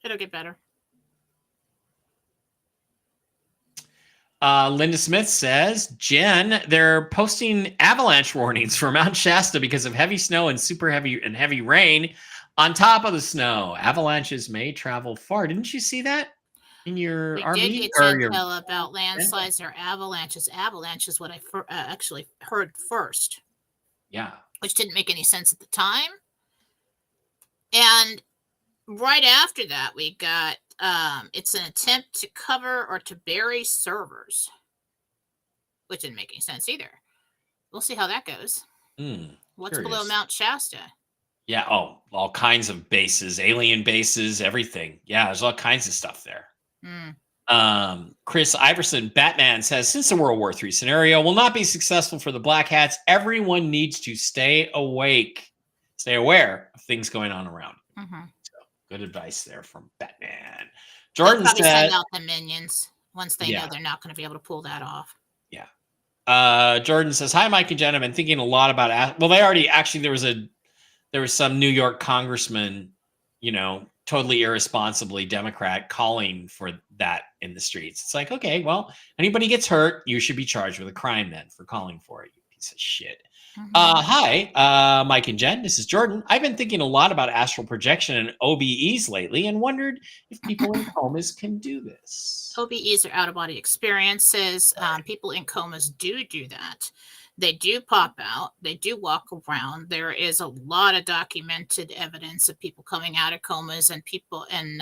It'll get better. Linda Smith says, Jen, they're posting avalanche warnings for Mount Shasta because of heavy snow and super heavy rain on top of the snow. Avalanches may travel far. Didn't you see that? in your We RV did get or your intel about landslides or avalanches. Avalanche is what I actually heard first, yeah. which didn't make any sense at the time. And right after that, we got it's an attempt to cover or to bury servers, which didn't make any sense either. We'll see how that goes. What's below Curious. Mount Shasta? Yeah. Oh, all kinds of bases, alien bases, everything. Yeah, there's all kinds of stuff there. Chris Iverson, Batman says, since the World War III scenario will not be successful for the Black Hats, everyone needs to stay awake, stay aware of things going on around. So good advice there from Batman. Jordan They'll probably said, send out the minions once they know they're not going to be able to pull that off. Yeah. Jordan says, hi, Mike and Jen. I've been thinking a lot about, well, they already, actually, there was some New York congressman, totally irresponsibly Democrat calling for that in the streets. It's like, okay, well, anybody gets hurt, you should be charged with a crime then for calling for it, you piece of shit. Hi, Mike and Jen. This is Jordan. I've been thinking a lot about astral projection and OBEs lately and wondered if people in comas can do this. OBEs are out-of-body experiences. People in comas do that. They do pop out. They do walk around. There is a lot of documented evidence of people coming out of comas and people and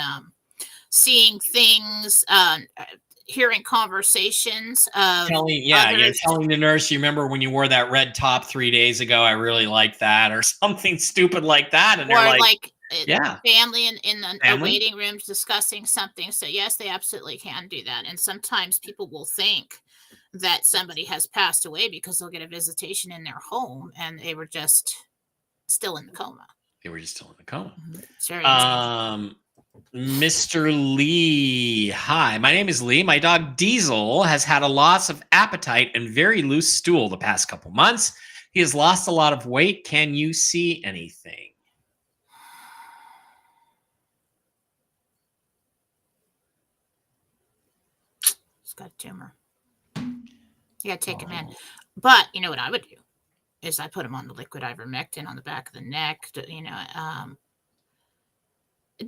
seeing things, hearing conversations. You're telling the nurse, you remember when you wore that red top 3 days ago? I really like that, or something stupid like that. And they're like, yeah, family in a waiting room discussing something. So yes, they absolutely can do that. And sometimes people will think that somebody has passed away because they'll get a visitation in their home and they were just still in the coma. It's very Mr. Lee. Hi, my name is Lee. My dog Diesel has had a loss of appetite and very loose stool the past couple months. He has lost a lot of weight. Can you see anything? He's got a tumor. You got to take him in. But you know what I would do is I put him on the liquid ivermectin on the back of the neck.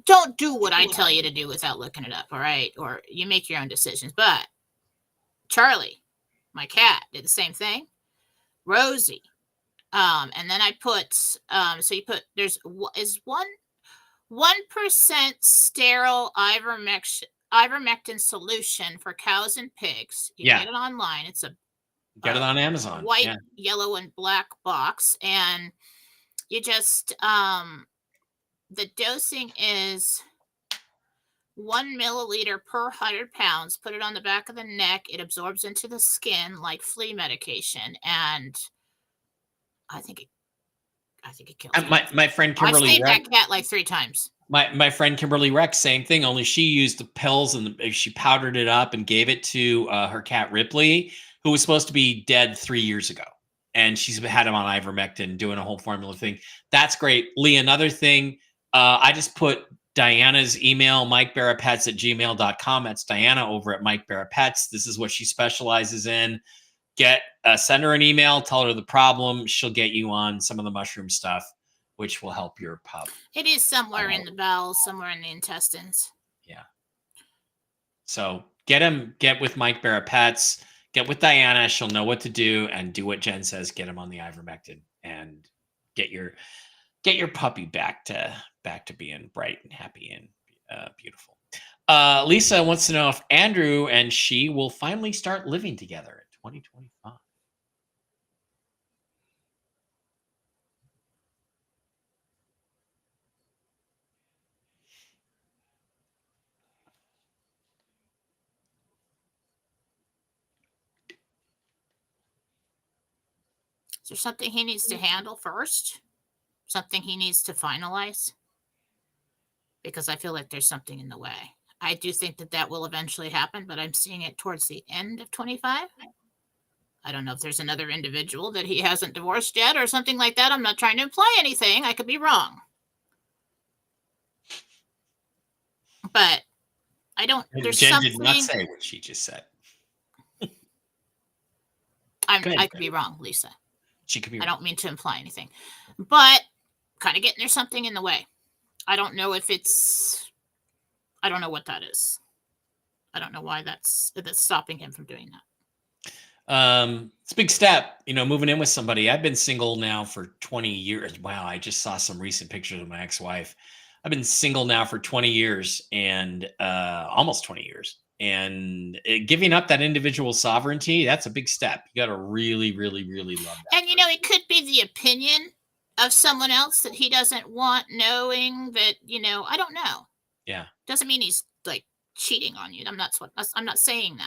Don't do what I tell you to do without looking it up, all right? Or you make your own decisions. But Charlie, my cat, did the same thing. Rosie. And then I put, so you put, there's 1% sterile ivermectin solution for cows and pigs. You get it online. It's get it on Amazon. White, yellow, and black box. And you just, the dosing is 1 milliliter per 100 pounds. Put it on the back of the neck. It absorbs into the skin like flea medication. And I think it kills my friend Kimberly. I saved that cat like 3 times. My friend Kimberly Rex, same thing. Only she used the pills and she powdered it up and gave it to her cat Ripley, who was supposed to be dead 3 years ago, and she's had him on ivermectin, doing a whole formula thing. That's great, Lee. Another thing, I just put Diana's email, MikeBarraPets@gmail.com. That's Diana over at Mike Barra Pets. This is what she specializes in. Send her an email, tell her the problem. She'll get you on some of the mushroom stuff, which will help your pup. It is somewhere in the bowels, somewhere in the intestines. Yeah. So get with Mike Barra Pets, get with Diana. She'll know what to do and do what Jen says. Get him on the ivermectin and get your puppy back to being bright and happy and beautiful. Lisa wants to know if Andrew and she will finally start living together in 2025. Is there something he needs to handle first? Something he needs to finalize? Because I feel like there's something in the way. I do think that will eventually happen, but I'm seeing it towards the end of 25. I don't know if there's another individual that he hasn't divorced yet or something like that. I'm not trying to imply anything. I could be wrong. But I don't. There's Jen something. did not say what she just said. I could be wrong, Lisa. She could be. I don't mean to imply anything, but kind of getting there's something in the way. I don't know if it's. I don't know what that is. I don't know why that's stopping him from doing that. It's a big step, moving in with somebody. I've been single now for 20 years. Wow, I just saw some recent pictures of my ex-wife. I've been single now for 20 years and almost 20 years. And giving up that individual sovereignty, that's a big step. You got to really, really, really love that. And, it could be the opinion of someone else that he doesn't want knowing that, I don't know. Yeah. Doesn't mean he's like cheating on you. I'm not saying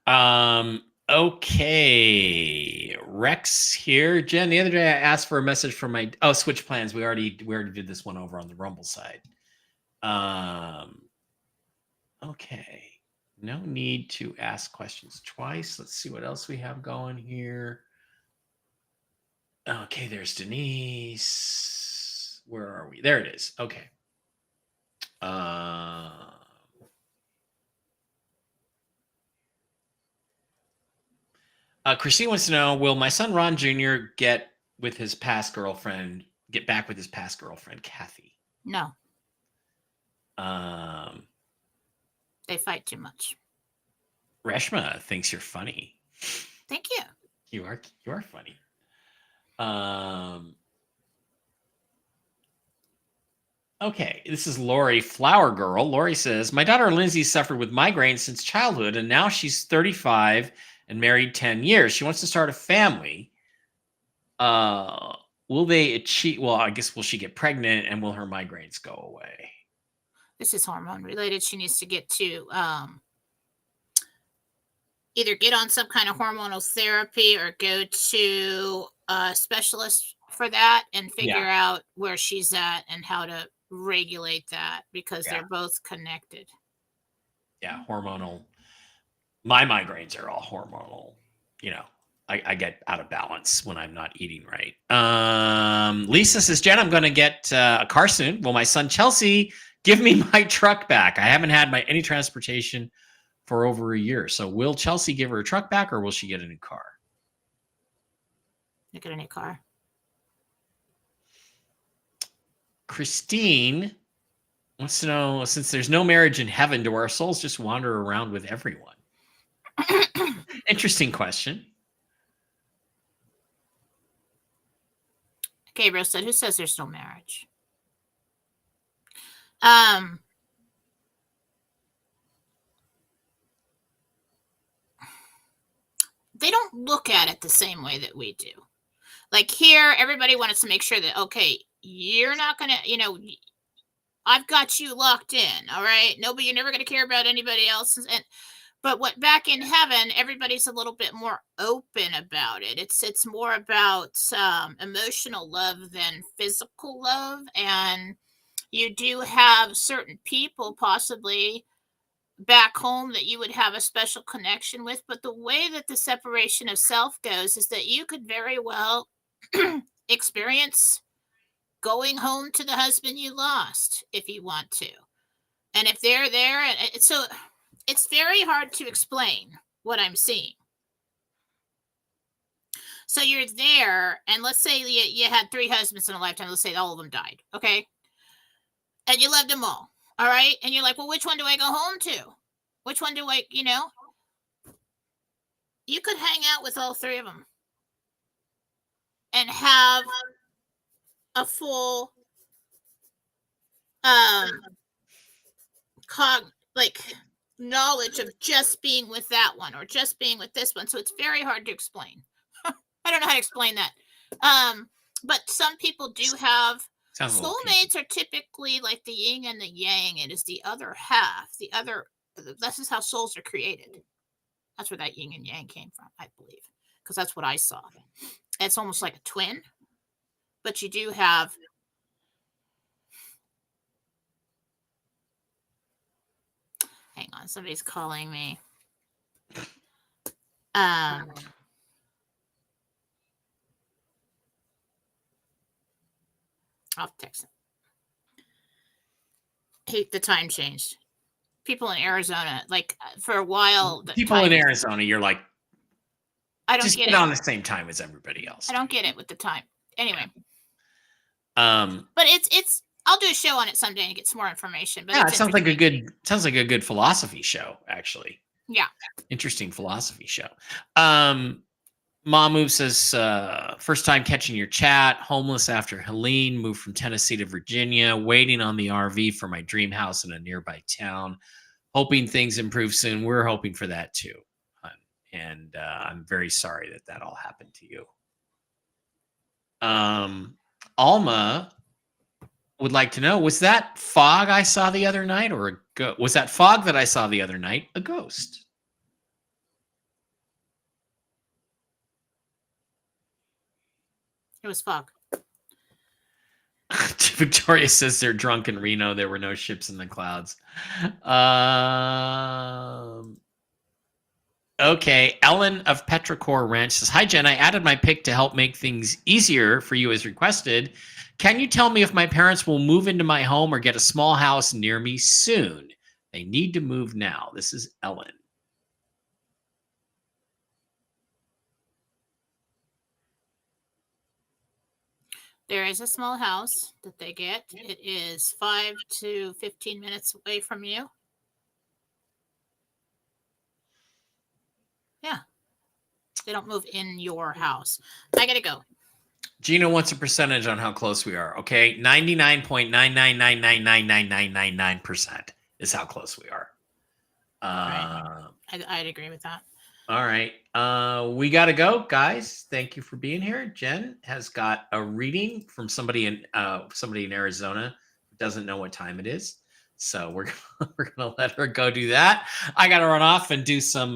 that. Okay. Rex here. Jen, the other day I asked for a message from my switch plans. We already did this one over on the Rumble side. Okay. No need to ask questions twice. Let's see what else we have going here. Okay, there's Denise. Where are we? There it is. Okay. Christine wants to know, will my son Ron Jr. get back with his past girlfriend, Kathy? No. They fight too much. Reshma thinks you're funny. Thank you. You are funny. Okay, this is Lori, Flower Girl. Lori says, my daughter Lindsay suffered with migraines since childhood, and now she's 35 and married 10 years. She wants to start a family. Will they achieve? Well, I guess will she get pregnant, and will her migraines go away? This is hormone related. She needs to get to either get on some kind of hormonal therapy or go to a specialist for that and figure out where she's at and how to regulate that, because they're both connected. Yeah, hormonal. My migraines are all hormonal. I get out of balance when I'm not eating right. Lisa says, Jen, I'm going to get a car soon. Will my son Chelsea give me my truck back? I haven't had any transportation for over a year. So will Chelsea give her a truck back, or will she get a new car? Get a new car. Christine wants to know, since there's no marriage in heaven, do our souls just wander around with everyone? Interesting question. Gabriel said, who says there's no marriage? They don't look at it the same way that we do. Like here, everybody wants to make sure that, okay, you're not going to, I've got you locked in. All right. Nobody, you're never going to care about anybody else. But what back in heaven, everybody's a little bit more open about it. It's more about emotional love than physical love. And you do have certain people possibly back home that you would have a special connection with. But the way that the separation of self goes is that you could very well experience going home to the husband you lost if you want to. And if they're there, and so it's very hard to explain what I'm seeing. So you're there, and let's say you had 3 husbands in a lifetime. Let's say all of them died, okay? And you loved them all right? And you're like, well, which one do I go home to? Which one do I, You could hang out with all 3 of them and have a full knowledge of just being with that one or just being with this one. So it's very hard to explain. I don't know how to explain that. But some people do have soulmates. Are typically like the yin and the yang. It is the other half. This is how souls are created. That's where that yin and yang came from, I believe, because that's what I saw. It's almost like a twin, but you do have. Hang on, somebody's calling me. I'll text him. The time changed. People in Arizona, like for a while. People in Arizona, you're like, I don't just get it it on the same time as everybody else. I don't get it with the time. Anyway. But it's I'll do a show on it someday and get some more information. But Yeah, it sounds like a good philosophy show, actually. Yeah. Interesting philosophy show. Mamu says, first time catching your chat, homeless after Helene, moved from Tennessee to Virginia, waiting on the RV for my dream house in a nearby town, hoping things improve soon. We're hoping for that too. And I'm very sorry that all happened to you. Alma would like to know, was that fog I saw the other night or was that fog that I saw the other night a ghost? It was fog. Victoria says they're drunk in Reno. There were no ships in the clouds. Okay. Ellen of Petrichor Ranch says, hi, Jen. I added my pick to help make things easier for you as requested. Can you tell me if my parents will move into my home or get a small house near me soon? They need to move now. This is Ellen. There is a small house that they get. It is 5 to 15 minutes away from you. Yeah. They don't move in your house. I gotta go. Gina wants a percentage on how close we are. Okay, 99.999999999% is how close we are. Right. I'd agree with that. All right, we got to go, guys. Thank you for being here. Jen has got a reading from somebody in Arizona who doesn't know what time it is, so we're gonna let her go do that. I got to run off and do some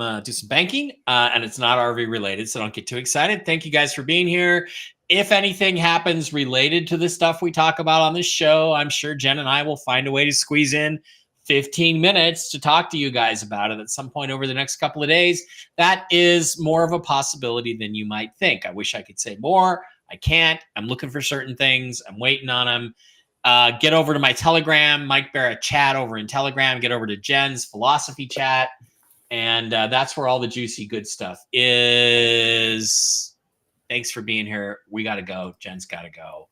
banking, and it's not RV related, so don't get too excited. Thank you guys for being here. If anything happens related to the stuff we talk about on this show, I'm sure Jen and I will find a way to squeeze in 15 minutes to talk to you guys about it at some point over the next couple of days. That is more of a possibility than you might think. I wish I could say more. I can't. I'm looking for certain things. I'm waiting on them. Get over to my Telegram, Mike Barrett chat over in Telegram. Get over to Jen's philosophy chat. And that's where all the juicy good stuff is. Thanks for being here. We got to go. Jen's got to go.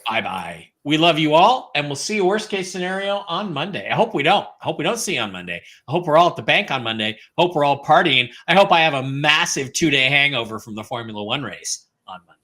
Bye-bye. We love you all, and we'll see you worst case scenario on Monday. I hope we don't. I hope we don't see you on Monday. I hope we're all at the bank on Monday. I hope we're all partying. I hope I have a massive 2-day hangover from the Formula One race on Monday.